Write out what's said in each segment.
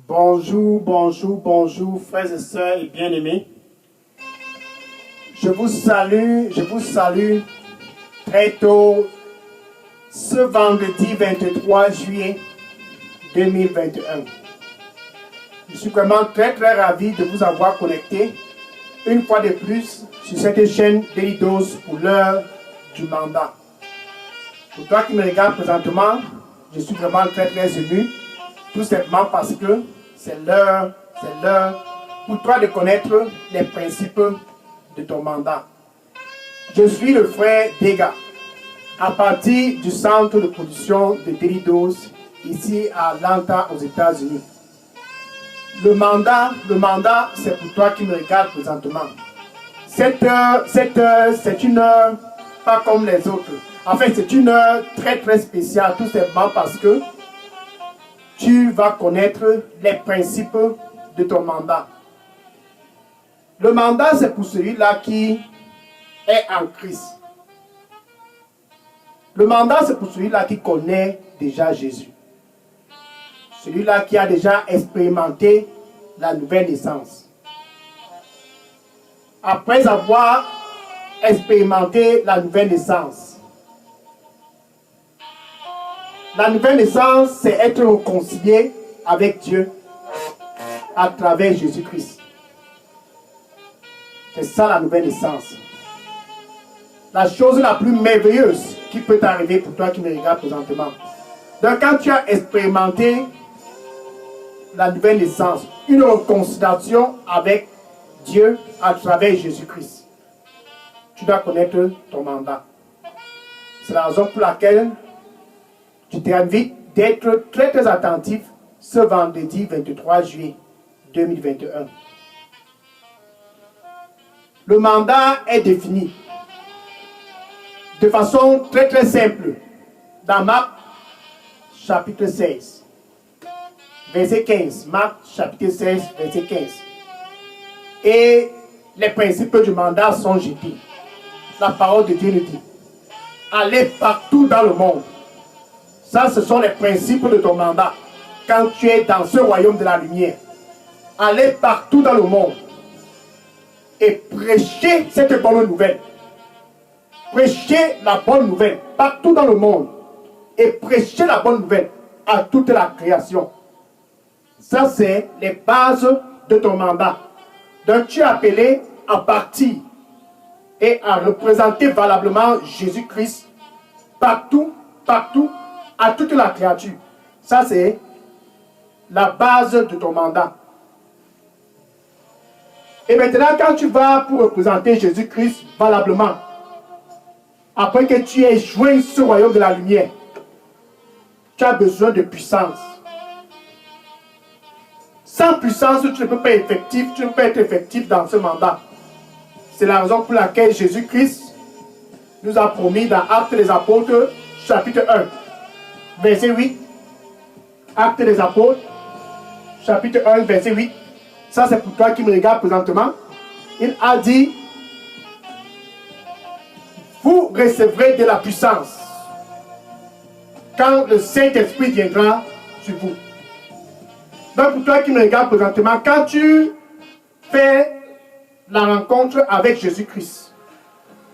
Bonjour, bonjour, bonjour, frères et sœurs et bien-aimés. Je vous salue très tôt ce vendredi 23 juillet 2021. Je suis vraiment très ravi de vous avoir connecté une fois de plus sur cette chaîne Daily Dose pour l'heure du mandat. Pour toi qui me regardes présentement, je suis vraiment très ému, tout simplement parce que c'est l'heure pour toi de connaître les principes de ton mandat. Je suis le frère Dega, à partir du centre de production de Daily Dose, ici à Atlanta, aux États-Unis. Le mandat, c'est pour toi qui me regarde présentement. Cette heure, c'est une heure pas comme les autres. En fait, c'est une heure très spéciale, tout simplement parce que tu vas connaître les principes de ton mandat. Le mandat, c'est pour celui-là qui est en Christ. Le mandat, c'est pour celui-là qui connaît déjà Jésus. Celui-là qui a déjà expérimenté la nouvelle naissance. Après avoir expérimenté la nouvelle naissance, la nouvelle naissance, c'est être réconcilié avec Dieu à travers Jésus-Christ. C'est ça la nouvelle naissance. La chose la plus merveilleuse qui peut t'arriver pour toi qui me regardes présentement. Donc quand tu as expérimenté la nouvelle naissance, une réconciliation avec Dieu à travers Jésus-Christ, tu dois connaître ton mandat. C'est la raison pour laquelle je t'invite d'être très attentif ce vendredi 23 juillet 2021. Le mandat est défini de façon très simple dans Marc chapitre 16, verset 15. Marc chapitre 16, verset 15. Et les principes du mandat sont jetés. La parole de Dieu nous dit: allez partout dans le monde. Ça, ce sont les principes de ton mandat. Quand tu es dans ce royaume de la lumière, allez partout dans le monde et prêchez cette bonne nouvelle. Prêchez la bonne nouvelle partout dans le monde et prêchez la bonne nouvelle à toute la création. Ça, c'est les bases de ton mandat. Donc, tu es appelé à partir et à représenter valablement Jésus-Christ partout, à toute la créature. Ça, c'est la base de ton mandat. Et maintenant, quand tu vas pour représenter Jésus-Christ valablement, après que tu aies joint ce royaume de la lumière, tu as besoin de puissance. Sans puissance, tu ne peux pas être effectif dans ce mandat. C'est la raison pour laquelle Jésus-Christ nous a promis dans Actes des Apôtres, chapitre 1, verset 8. Actes des Apôtres, chapitre 1, verset 8. Ça, c'est pour toi qui me regarde présentement. Il a dit: vous recevrez de la puissance quand le Saint-Esprit viendra sur vous. Donc, pour toi qui me regarde présentement, quand tu fais la rencontre avec Jésus-Christ,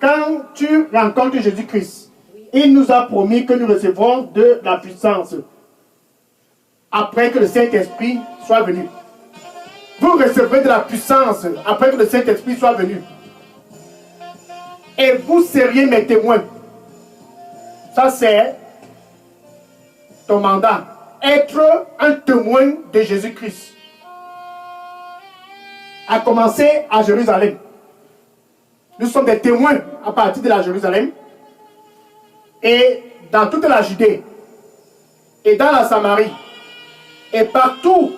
quand tu rencontres Jésus-Christ, il nous a promis que nous recevrons de la puissance après que le Saint-Esprit soit venu. Vous recevrez de la puissance après que le Saint-Esprit soit venu. Et vous seriez mes témoins. Ça, c'est ton mandat. Être un témoin de Jésus-Christ. À commencer à Jérusalem. Nous sommes des témoins à partir de la Jérusalem. Et dans toute la Judée. Et dans la Samarie. Et partout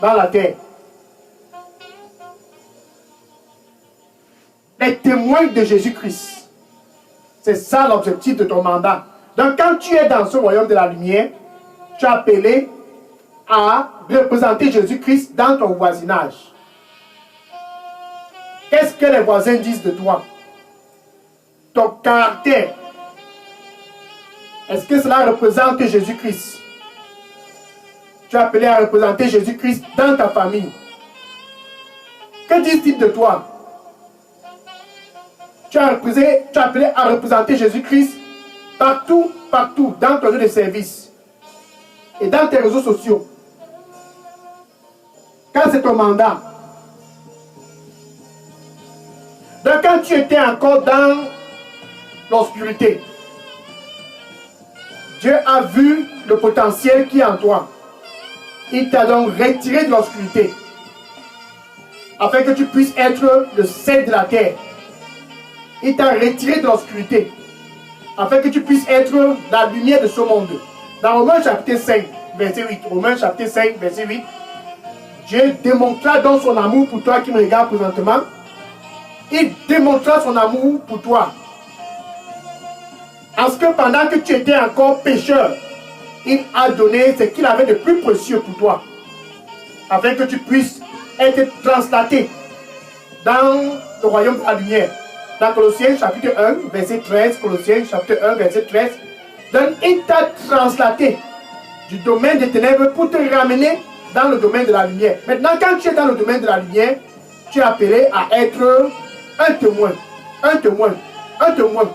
dans la terre. Les témoins de Jésus-Christ. C'est ça l'objectif de ton mandat. Donc quand tu es dans ce royaume de la lumière, tu es appelé à représenter Jésus-Christ dans ton voisinage. Qu'est-ce que les voisins disent de toi? Ton caractère. Est-ce que cela représente Jésus-Christ? Tu es appelé à représenter Jésus-Christ dans ta famille. Que disent-ils de toi? Tu es appelé à représenter Jésus-Christ partout, partout, dans ton lieu de service et dans tes réseaux sociaux. Quand c'est ton mandat. Donc quand tu étais encore dans l'obscurité, Dieu a vu le potentiel qui est en toi. Il t'a donc retiré de l'obscurité afin que tu puisses être le sel de la terre. Il t'a retiré de l'obscurité afin que tu puisses être la lumière de ce monde. Dans Romains chapitre 5, verset 8, Romains chapitre 5, verset 8, Dieu démontra donc son amour pour toi qui me regarde présentement. Il démontra son amour pour toi. Parce que pendant que tu étais encore pécheur, il a donné ce qu'il avait de plus précieux pour toi. Afin que tu puisses être translaté dans le royaume de la lumière. Dans Colossiens chapitre 1, verset 13, Colossiens chapitre 1, verset 13, donc il t'a translaté du domaine des ténèbres pour te ramener dans le domaine de la lumière. Maintenant, quand tu es dans le domaine de la lumière, tu es appelé à être un témoin, un témoin, un témoin.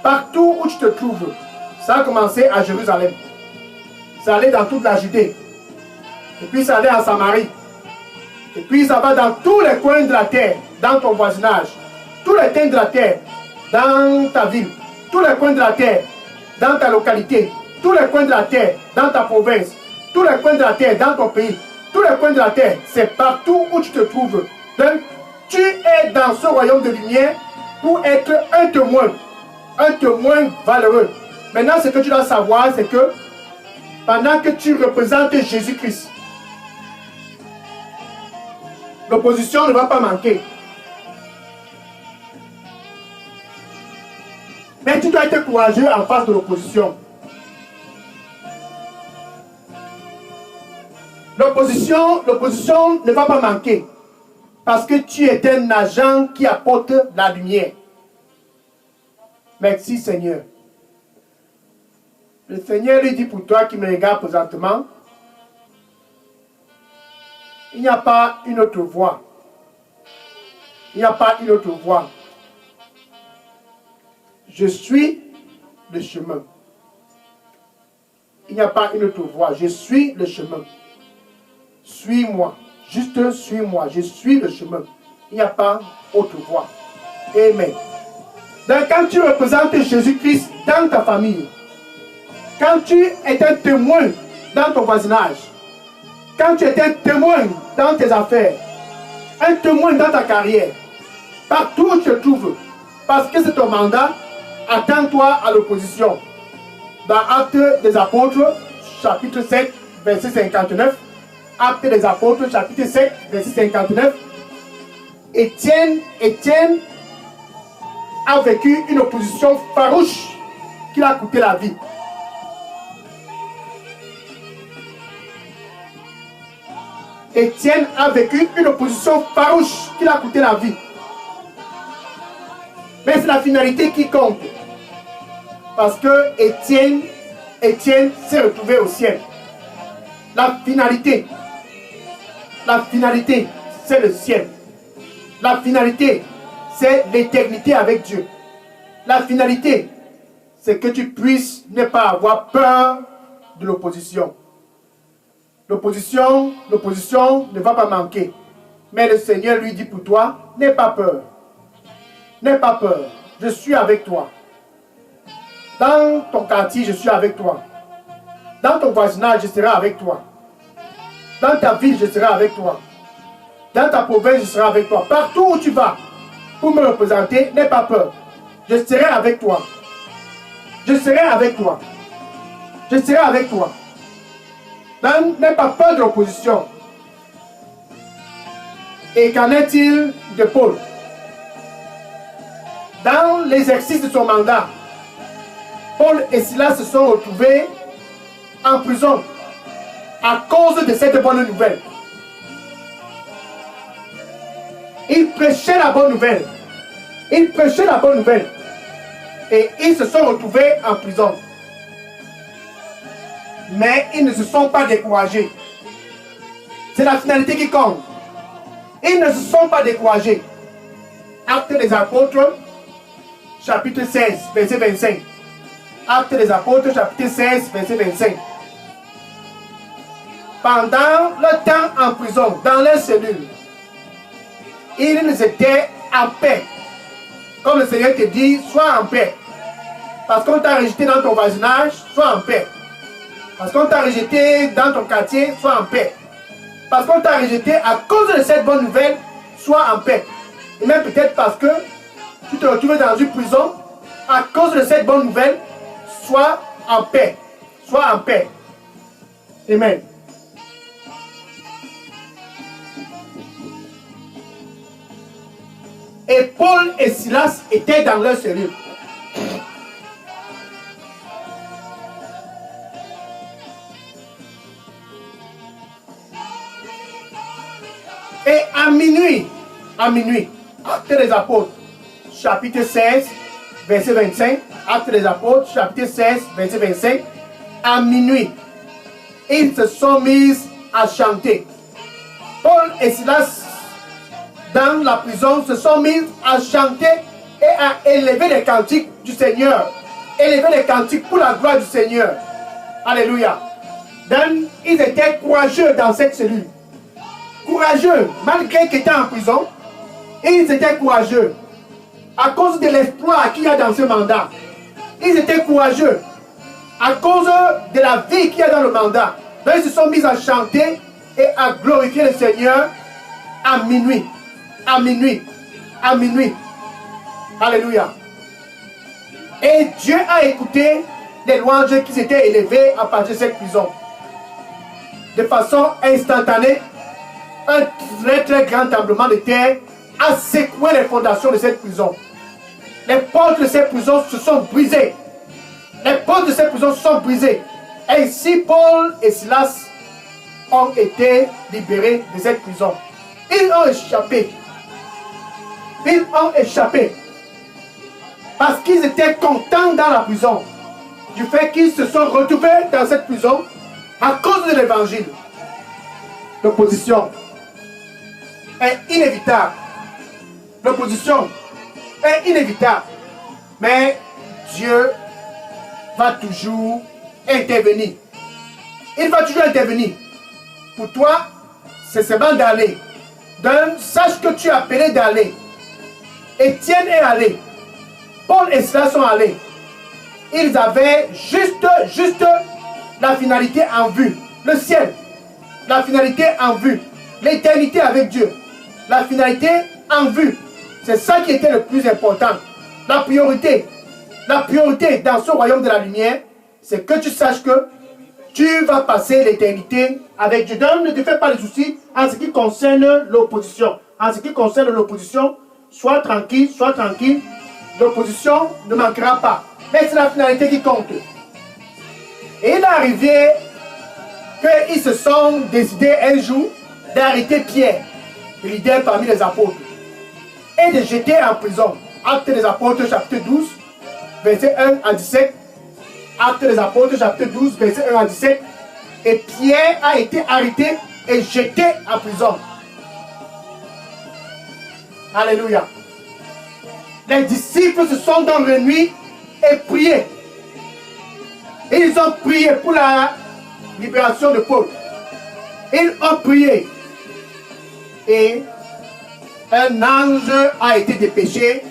Partout où tu te trouves. Ça a commencé à Jérusalem. Ça allait dans toute la Judée. Et puis ça allait en Samarie. Et puis ça va dans tous les coins de la terre, dans ton voisinage. Tous les coins de la terre, dans ta ville. Tous les coins de la terre, dans ta localité. Tous les coins de la terre, dans ta province. Tous les coins de la terre, dans ton pays. Tous les coins de la terre, c'est partout où tu te trouves. Donc, tu es dans ce royaume de lumière pour être un témoin valeureux. Maintenant, ce que tu dois savoir, c'est que pendant que tu représentes Jésus-Christ, l'opposition ne va pas manquer. Mais tu dois être courageux en face de l'opposition. L'opposition ne va pas manquer. Parce que tu es un agent qui apporte la lumière. Merci Seigneur. Le Seigneur lui dit pour toi qui me regarde présentement, il n'y a pas une autre voie. Il n'y a pas une autre voie. Je suis le chemin. Il n'y a pas une autre voie. Je suis le chemin. Suis-moi. Juste suis-moi. Je suis le chemin. Il n'y a pas autre voie. Amen. Donc quand tu représentes Jésus-Christ dans ta famille, quand tu es un témoin dans ton voisinage, quand tu es un témoin dans tes affaires, un témoin dans ta carrière, partout où tu te trouves, parce que c'est ton mandat, attends-toi à l'opposition. Dans Actes des Apôtres, chapitre 7, verset 59, Actes des Apôtres, chapitre 7, verset 59, Étienne a vécu une opposition farouche qui l'a coûté la vie. Étienne a vécu une opposition farouche qui l'a coûté la vie. Mais c'est la finalité qui compte. Parce que Étienne s'est retrouvé au ciel. La finalité, c'est le ciel. La finalité, c'est l'éternité avec Dieu. La finalité, c'est que tu puisses ne pas avoir peur de l'opposition. L'opposition ne va pas manquer. Mais le Seigneur lui dit pour toi, n'aie pas peur. N'aie pas peur. Je suis avec toi. Dans ton quartier, je suis avec toi. Dans ton voisinage, je serai avec toi. Dans ta ville, je serai avec toi. Dans ta province, je serai avec toi. Partout où tu vas, pour me représenter, n'aie pas peur. Je serai avec toi. Je serai avec toi. Je serai avec toi. Donc, n'aie pas peur de l'opposition. Et qu'en est-il de Paul? Dans l'exercice de son mandat, Paul et Silas se sont retrouvés en prison à cause de cette bonne nouvelle. Ils prêchaient la bonne nouvelle. Ils prêchaient la bonne nouvelle. Et ils se sont retrouvés en prison. Mais ils ne se sont pas découragés. C'est la finalité qui compte. Ils ne se sont pas découragés. Actes des Apôtres, chapitre 16, verset 25. Actes des Apôtres, chapitre 16, verset 25. Pendant le temps en prison, dans leur cellule, ils étaient en paix. Comme le Seigneur te dit, sois en paix. Parce qu'on t'a rejeté dans ton voisinage, sois en paix. Parce qu'on t'a rejeté dans ton quartier, sois en paix. Parce qu'on t'a rejeté à cause de cette bonne nouvelle, sois en paix. Et même peut-être parce que tu te retrouves dans une prison, à cause de cette bonne nouvelle, sois en paix. Sois en paix. Amen. Et Paul et Silas étaient dans leur cellule. Et à minuit, Actes des Apôtres, chapitre 16, verset 25, Actes des Apôtres, chapitre 16, verset 25, à minuit, ils se sont mis à chanter. Paul et Silas, dans la prison, se sont mis à chanter et à élever les cantiques du Seigneur. Élever les cantiques pour la gloire du Seigneur. Alléluia. Donc, ils étaient courageux dans cette cellule. Courageux, malgré qu'ils étaient en prison, ils étaient courageux. À cause de l'espoir qu'il y a dans ce mandat. Ils étaient courageux. À cause de la vie qu'il y a dans le mandat. Donc, ils se sont mis à chanter et à glorifier le Seigneur à minuit. À minuit. À minuit. Alléluia. Et Dieu a écouté les louanges qui s'étaient élevées à partir de cette prison. De façon instantanée, un très très grand tremblement de terre a secoué les fondations de cette prison. Les portes de cette prison se sont brisées. Les portes de cette prison se sont brisées. Ainsi, Paul et Silas ont été libérés de cette prison. Ils ont échappé. Ils ont échappé. Parce qu'ils étaient contents dans la prison. Du fait qu'ils se sont retrouvés dans cette prison à cause de l'évangile. L'opposition est inévitable. L'opposition est inévitable. Mais Dieu va toujours intervenir. Il va toujours intervenir. Pour toi, c'est seulement d'aller. Donc, sache que tu es appelé d'aller. Étienne est allé. Paul et Silas sont allés. Ils avaient juste la finalité en vue. Le ciel. La finalité en vue. L'éternité avec Dieu. La finalité en vue. C'est ça qui était le plus important. La priorité dans ce royaume de la lumière, c'est que tu saches que tu vas passer l'éternité avec Dieu. Donc ne te fais pas de soucis en ce qui concerne l'opposition. En ce qui concerne l'opposition, sois tranquille, sois tranquille. L'opposition ne manquera pas. Mais c'est la finalité qui compte. Et il est arrivé qu'ils se sont décidés un jour d'arrêter Pierre, le leader parmi les apôtres, et de jeter en prison. Actes des Apôtres, chapitre 12, verset 1 à 17. Actes des Apôtres, chapitre 12, verset 1 à 17. Et Pierre a été arrêté et jeté en prison. Alléluia. Les disciples se sont donc réunis et prié. Et ils ont prié pour la libération de Paul. Ils ont prié. Et un ange a été dépêché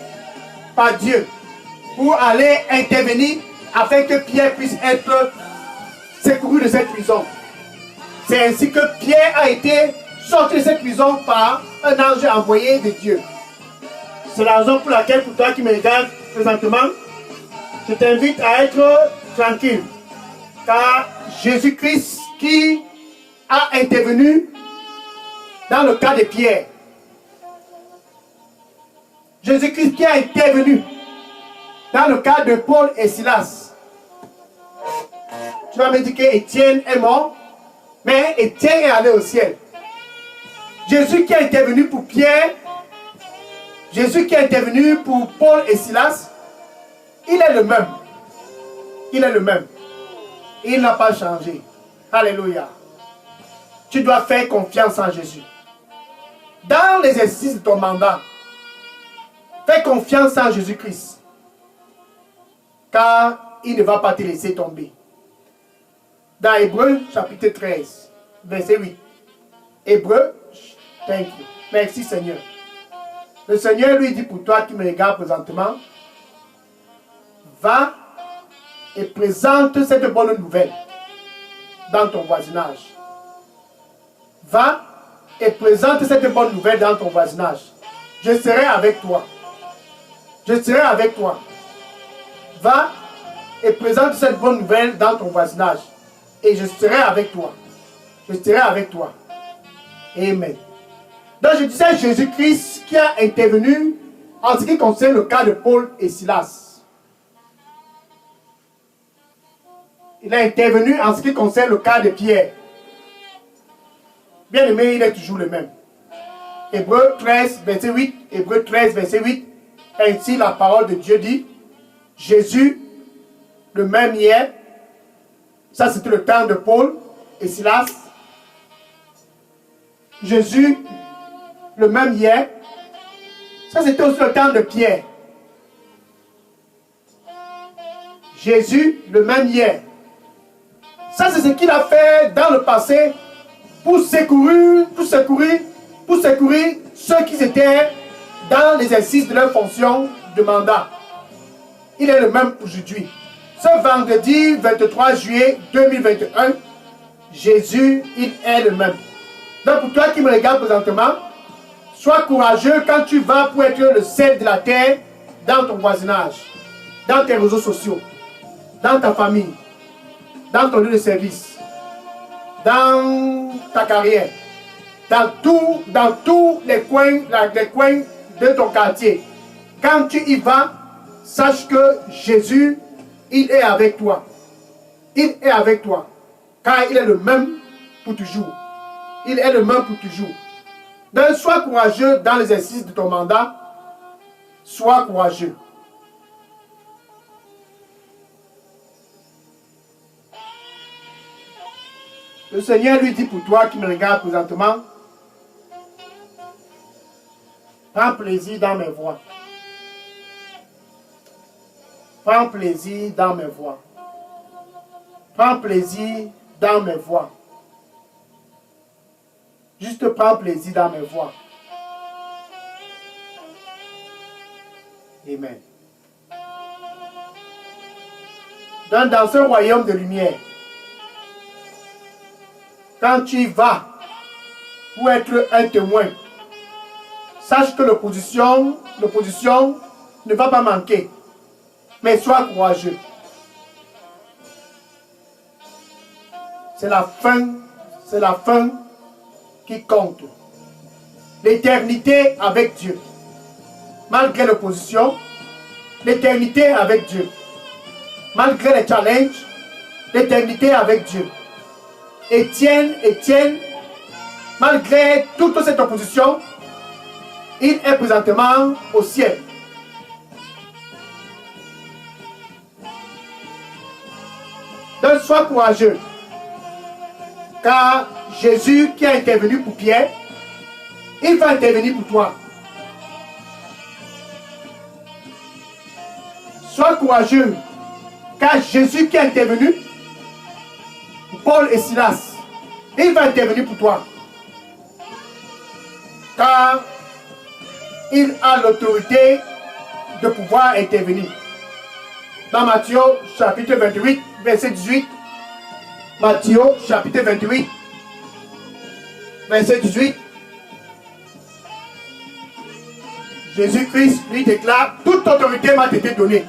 par Dieu pour aller intervenir afin que Pierre puisse être secouru de cette prison. C'est ainsi que Pierre a été sorti de cette prison par un ange envoyé de Dieu. C'est la raison pour laquelle, pour toi qui me regardes présentement, je t'invite à être tranquille. Car Jésus-Christ qui a intervenu dans le cas de Pierre. Jésus-Christ qui a intervenu dans le cas de Paul et Silas. Tu vas me dire qu'Étienne est mort, mais Étienne est allé au ciel. Jésus qui a intervenu pour Pierre, Jésus qui est intervenu pour Paul et Silas, il est le même. Il est le même. Il n'a pas changé. Alléluia. tu dois faire confiance en Jésus. Dans l'exercice de ton mandat, fais confiance en Jésus-Christ. Car il ne va pas te laisser tomber. Dans Hébreux, chapitre 13, verset 8. Hébreux, thank you. Merci Seigneur. Le Seigneur lui dit pour toi qui me regarde présentement, va et présente cette bonne nouvelle dans ton voisinage. Va et présente cette bonne nouvelle dans ton voisinage. Je serai avec toi. Je serai avec toi. Va et présente cette bonne nouvelle dans ton voisinage. Et je serai avec toi. Je serai avec toi. Amen. Donc je disais Jésus-Christ qui a intervenu en ce qui concerne le cas de Paul et Silas. Il a intervenu en ce qui concerne le cas de Pierre. Bien aimé, il est toujours le même. Hébreux 13, verset 8. Hébreux 13, verset 8. Ainsi la parole de Dieu dit, Jésus, le même hier. Ça c'était le temps de Paul et Silas. Jésus, le même hier. Ça c'était aussi le temps de Pierre. Jésus, le même hier. Ça c'est ce qu'il a fait dans le passé pour secourir ceux qui étaient dans l'exercice de leur fonction de mandat. Il est le même aujourd'hui. Ce vendredi 23 juillet 2021, Jésus, il est le même. Donc pour toi qui me regardes présentement, sois courageux quand tu vas pour être le sel de la terre dans ton voisinage, dans tes réseaux sociaux, dans ta famille, dans ton lieu de service, dans ta carrière, dans tous les coins de ton quartier. Quand tu y vas, sache que Jésus, il est avec toi. Il est avec toi. Car il est le même pour toujours. Il est le même pour toujours. Donc sois courageux dans l'exercice de ton mandat. Sois courageux. Le Seigneur lui dit pour toi qui me regarde présentement, prends plaisir dans mes voies. Prends plaisir dans mes voies. Prends plaisir dans mes voies. Juste prends plaisir dans mes voies. Amen. Donc dans ce royaume de lumière, quand tu y vas pour être un témoin, sache que l'opposition ne va pas manquer. Mais sois courageux. C'est la fin qui compte. L'éternité avec Dieu. Malgré l'opposition, l'éternité avec Dieu. Malgré les challenges, l'éternité avec Dieu. Étienne, malgré toute cette opposition, il est présentement au ciel. Donc sois courageux. Car Jésus qui a intervenu pour Pierre, il va intervenir pour toi. Sois courageux. Car Jésus qui a intervenu pour Paul et Silas, il va intervenir pour toi. Car il a l'autorité de pouvoir intervenir. Dans Matthieu chapitre 28, verset 18. Matthieu chapitre 28, verset 18. Jésus-Christ lui déclare, toute autorité m'a été donnée.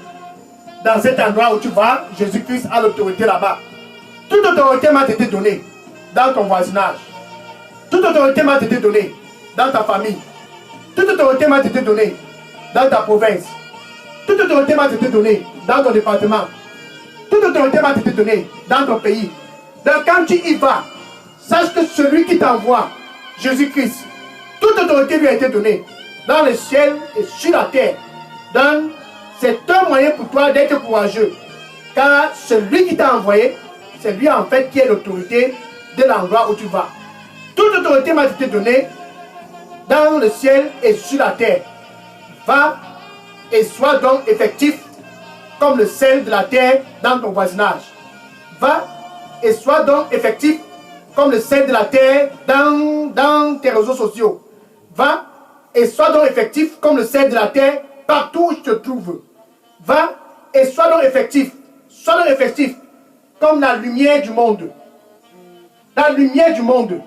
Dans cet endroit où tu vas, Jésus-Christ a l'autorité là-bas. Toute autorité m'a été donnée dans ton voisinage. Toute autorité m'a été donnée dans ta famille. Toute autorité m'a été donnée dans ta province. Toute autorité m'a été donnée dans ton département. Toute autorité m'a été donnée dans ton pays. Donc quand tu y vas, sache que celui qui t'envoie, Jésus-Christ, toute autorité lui a été donnée dans le ciel et sur la terre. Donc c'est un moyen pour toi d'être courageux. Car celui qui t'a envoyé, c'est lui en fait qui est l'autorité de l'endroit où tu vas. autorité m'a été donnée dans le ciel et sur la terre. Va et sois donc effectif comme le sel de la terre dans ton voisinage. Va et sois donc effectif comme le sel de la terre dans tes réseaux sociaux. Va et sois donc effectif comme le sel de la terre partout où tu te trouves. Va et sois donc effectif. Sois donc effectif comme la lumière du monde. La lumière du monde.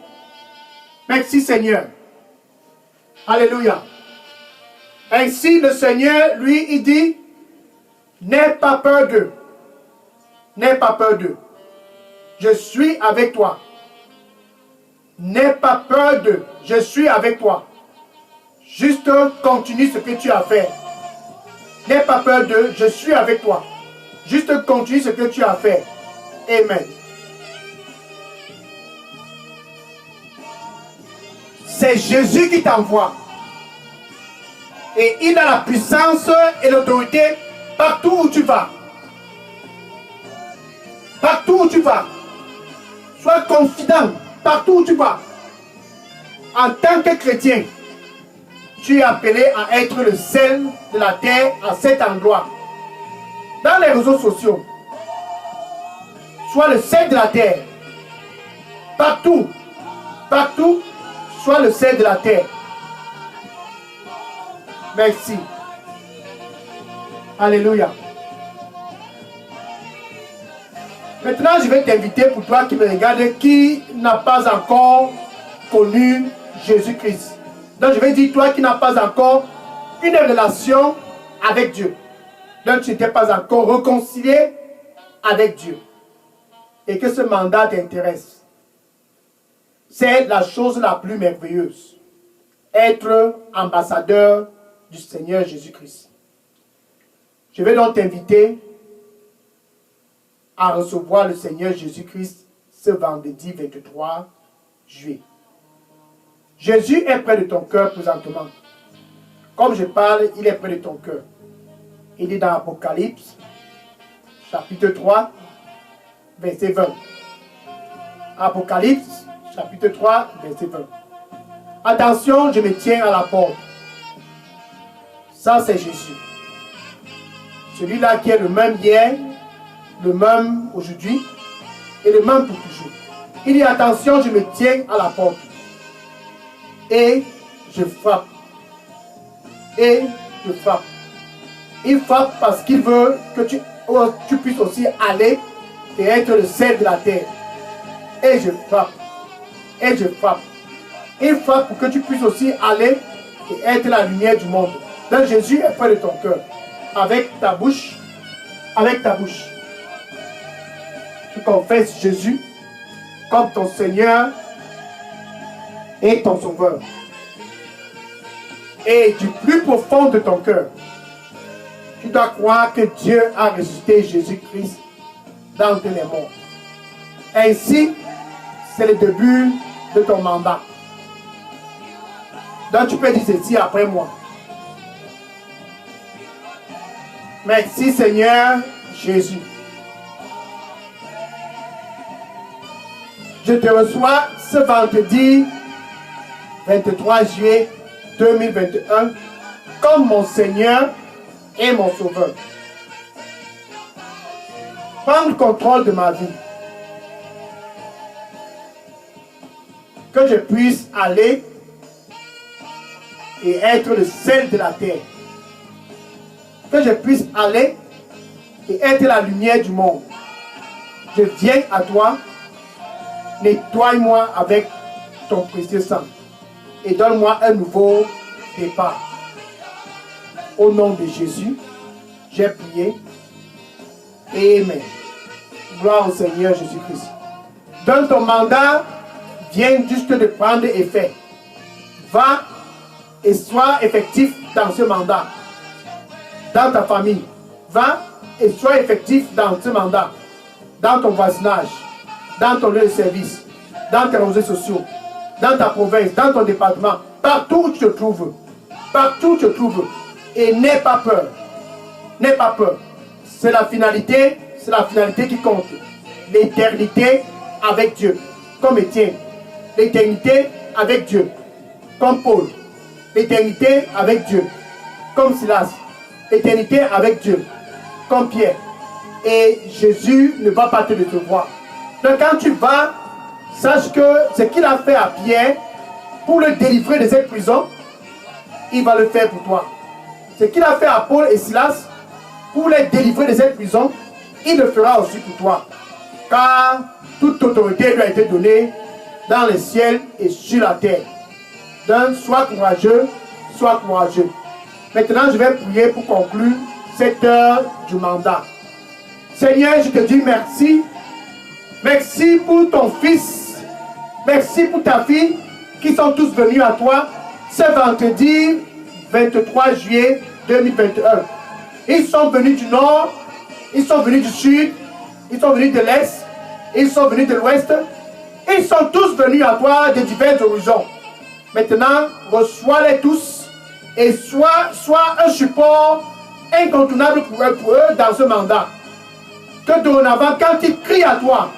Merci Seigneur. Alléluia. Ainsi le Seigneur, lui, il dit, n'aie pas peur d'eux. N'aie pas peur d'eux. Je suis avec toi. N'aie pas peur d'eux. Je suis avec toi. Juste continue ce que tu as fait. N'aie pas peur d'eux. Je suis avec toi. Juste continue ce que tu as fait. Amen. C'est Jésus qui t'envoie. Et il a la puissance et l'autorité partout où tu vas. Partout où tu vas. Sois confident partout où tu vas. En tant que chrétien, tu es appelé à être le sel de la terre à cet endroit. Dans les réseaux sociaux, sois le sel de la terre. Partout, partout, sois le sel de la terre. Merci. Alléluia. Maintenant, je vais t'inviter pour toi qui me regarde, qui n'a pas encore connu Jésus-Christ. Donc, je vais dire toi qui n'as pas encore une relation avec Dieu. Donc, tu n'étais pas encore réconcilié avec Dieu. Et que ce mandat t'intéresse. C'est la chose la plus merveilleuse. Être ambassadeur du Seigneur Jésus-Christ. Je vais donc t'inviter à recevoir le Seigneur Jésus-Christ ce vendredi 23 juillet. Jésus est près de ton cœur présentement. Comme je parle, il est près de ton cœur. Il est dans Apocalypse, chapitre 3, verset 20. Apocalypse, chapitre 3, verset 20. Attention, je me tiens à la porte. Ça, c'est Jésus. Celui-là qui est le même hier, le même aujourd'hui et le même pour toujours. Il dit, attention, je me tiens à la porte. Et je frappe. Et je frappe. Il frappe parce qu'il veut que tu puisses aussi aller et être le sel de la terre. Et je frappe. Et je frappe. Il frappe pour que tu puisses aussi aller et être la lumière du monde. Donc Jésus est près de ton cœur. Avec ta bouche. Avec ta bouche. Tu confesses Jésus comme ton Seigneur et ton Sauveur. Et du plus profond de ton cœur, tu dois croire que Dieu a ressuscité Jésus-Christ d'entre les morts. Ainsi, c'est le début de ton mandat. Donc tu peux dire ceci après moi. Merci Seigneur Jésus. Je te reçois ce vendredi 23 juillet 2021 comme mon Seigneur et mon Sauveur. Prends le contrôle de ma vie. Que je puisse aller et être le sel de la terre. Que je puisse aller et être la lumière du monde. Je viens à toi, nettoie-moi avec ton précieux sang et donne-moi un nouveau départ. Au nom de Jésus, j'ai prié. Amen. Gloire au Seigneur Jésus-Christ. Donc ton mandat vient juste de prendre effet. Va et sois effectif dans ce mandat. Dans ta famille. Va et sois effectif dans ce mandat. Dans ton voisinage. Dans ton lieu de service. Dans tes réseaux sociaux. Dans ta province. Dans ton département. Partout où tu te trouves. Partout où tu te trouves. Et n'aie pas peur. N'aie pas peur. C'est la finalité qui compte. L'éternité avec Dieu. Comme Étienne. L'éternité avec Dieu, comme Paul. L'éternité avec Dieu, comme Silas. L'éternité avec Dieu, comme Pierre. Et Jésus ne va pas te décevoir. Donc quand tu vas, sache que ce qu'il a fait à Pierre pour le délivrer de cette prison, il va le faire pour toi. Ce qu'il a fait à Paul et Silas pour les délivrer de cette prison, il le fera aussi pour toi. Car toute autorité lui a été donnée dans le ciel et sur la terre. Donc sois courageux, sois courageux. Maintenant, je vais prier pour conclure cette heure du mandat. Seigneur, je te dis merci. Merci pour ton fils. Merci pour ta fille qui sont tous venus à toi ce vendredi 23 juillet 2021. Ils sont venus du nord, ils sont venus du sud, ils sont venus de l'est, ils sont venus de l'ouest. Ils sont tous venus à toi de divers horizons. Maintenant, reçois-les tous et sois un support incontournable pour eux dans ce mandat. Que dorénavant, quand ils crient à toi,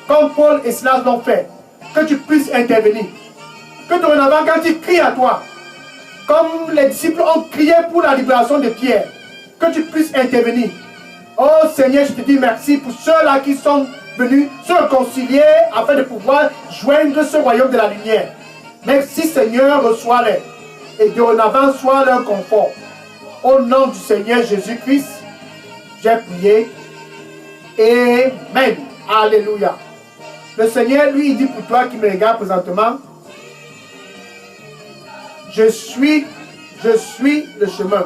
comme Paul et Silas l'ont fait, que tu puisses intervenir. Que dorénavant, quand ils crient à toi, comme les disciples ont crié pour la libération de Pierre, que tu puisses intervenir. Oh Seigneur, je te dis merci pour ceux-là qui sont venus se réconcilier afin de pouvoir joindre ce royaume de la lumière. Merci Seigneur, reçois-les. Et dorénavant, sois leur confort. Au nom du Seigneur Jésus-Christ, j'ai prié. Amen. Alléluia. Le Seigneur, lui, il dit pour toi qui me regarde présentement, je suis le chemin.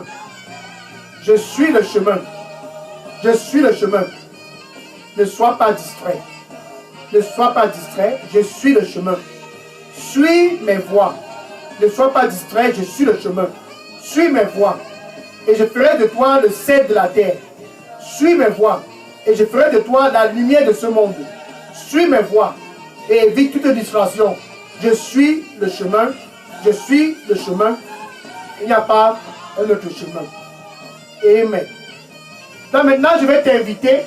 Je suis le chemin. Je suis le chemin. Ne sois pas distrait. Ne sois pas distrait. Je suis le chemin. Suis mes voies. Ne sois pas distrait. Je suis le chemin. Suis mes voies. Et je ferai de toi le sel de la terre. Suis mes voies. Et je ferai de toi la lumière de ce monde. Suis mes voies. Et évite toute distraction. Je suis le chemin. Je suis le chemin. Il n'y a pas un autre chemin. Amen. Donc maintenant, je vais t'inviter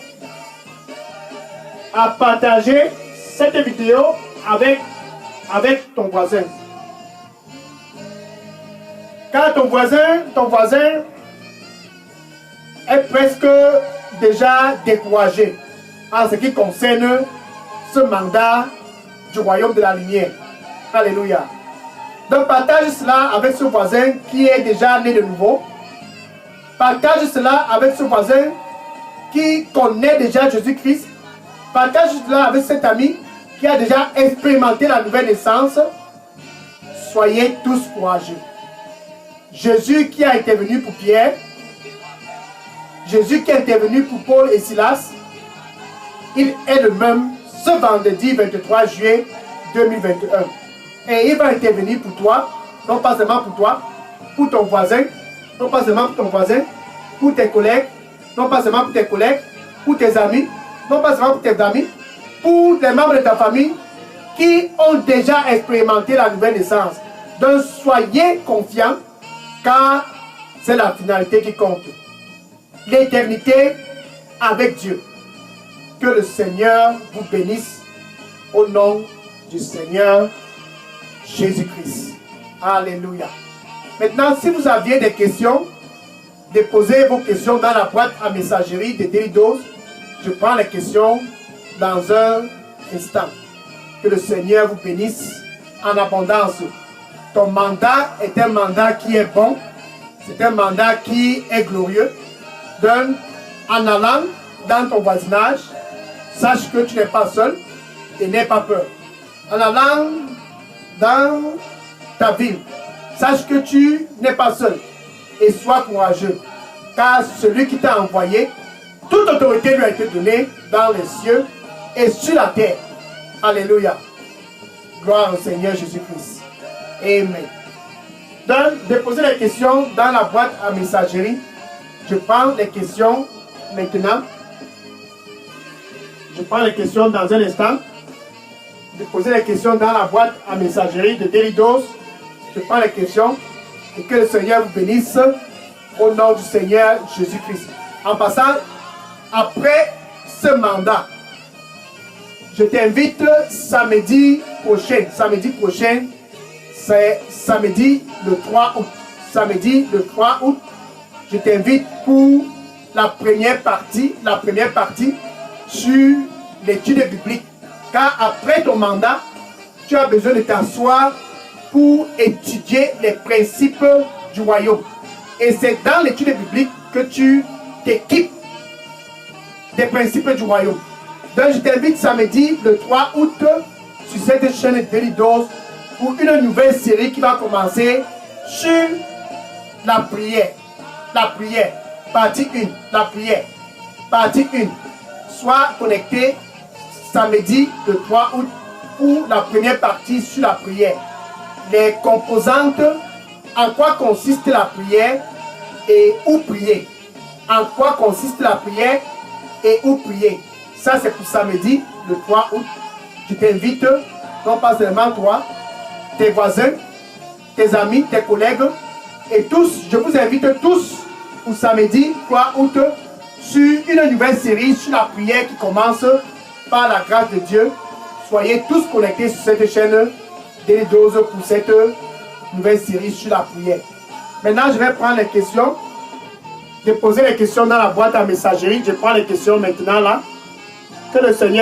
à partager cette vidéo avec ton voisin. Car ton voisin est presque déjà découragé en ce qui concerne ce mandat du royaume de la lumière. Alléluia. Donc partage cela avec ce voisin qui est déjà né de nouveau. Partage cela avec ce voisin qui connaît déjà Jésus-Christ. Partage cela avec cet ami qui a déjà expérimenté la nouvelle naissance. Soyez tous courageux. Jésus qui a intervenu pour Pierre, Jésus qui est intervenu pour Paul et Silas, il est le même ce vendredi 23 juillet 2021. Et il va intervenir pour toi, non pas seulement pour toi, pour ton voisin, non pas seulement pour ton voisin, pour tes collègues, non pas seulement pour tes collègues, pour tes amis, non pas seulement pour tes amis, pour les membres de ta famille qui ont déjà expérimenté la nouvelle naissance. Donc soyez confiants, car c'est la finalité qui compte. L'éternité avec Dieu. Que le Seigneur vous bénisse au nom du Seigneur Jésus-Christ. Alléluia. Maintenant, si vous aviez des questions, déposez vos questions dans la boîte à messagerie de Daily Dose. Je prends les questions dans un instant. Que le Seigneur vous bénisse en abondance. Ton mandat est un mandat qui est bon. C'est un mandat qui est glorieux. Donc, en allant dans ton voisinage, sache que tu n'es pas seul et n'aie pas peur. En allant dans ta ville, sache que tu n'es pas seul et sois courageux. Car celui qui t'a envoyé, toute autorité lui a été donnée dans les cieux et sur la terre. Alléluia. Gloire au Seigneur Jésus-Christ. Amen. Donc, déposez les questions dans la boîte à messagerie. Je prends les questions maintenant. Je prends les questions dans un instant. Déposez les questions dans la boîte à messagerie de Daily Dose. Je prends les questions et que le Seigneur vous bénisse au nom du Seigneur Jésus-Christ. En passant, après ce mandat, je t'invite samedi prochain c'est samedi le 3 août. Samedi le 3 août, je t'invite pour la première partie sur l'étude biblique. Car après ton mandat, tu as besoin de t'asseoir pour étudier les principes du royaume. Et c'est dans l'étude biblique que tu t'équipes des principes du royaume. Donc je t'invite samedi le 3 août sur cette chaîne Daily Dose pour une nouvelle série qui va commencer sur la prière. La prière, partie 1, la prière, partie 1. Sois connecté samedi le 3 août pour la première partie sur la prière. Les composantes, en quoi consiste la prière et où prier. En quoi consiste la prière et où prier. Ça, c'est pour samedi, le 3 août. Je t'invite, non pas seulement toi, tes voisins, tes amis, tes collègues, et tous, je vous invite tous pour samedi, 3 août, sur une nouvelle série sur la prière qui commence par la grâce de Dieu. Soyez tous connectés sur cette chaîne Daily Dose pour cette nouvelle série sur la prière. Maintenant, je vais prendre les questions. J'ai posé les questions dans la boîte à messagerie. Je prends les questions maintenant là. Que le Seigneur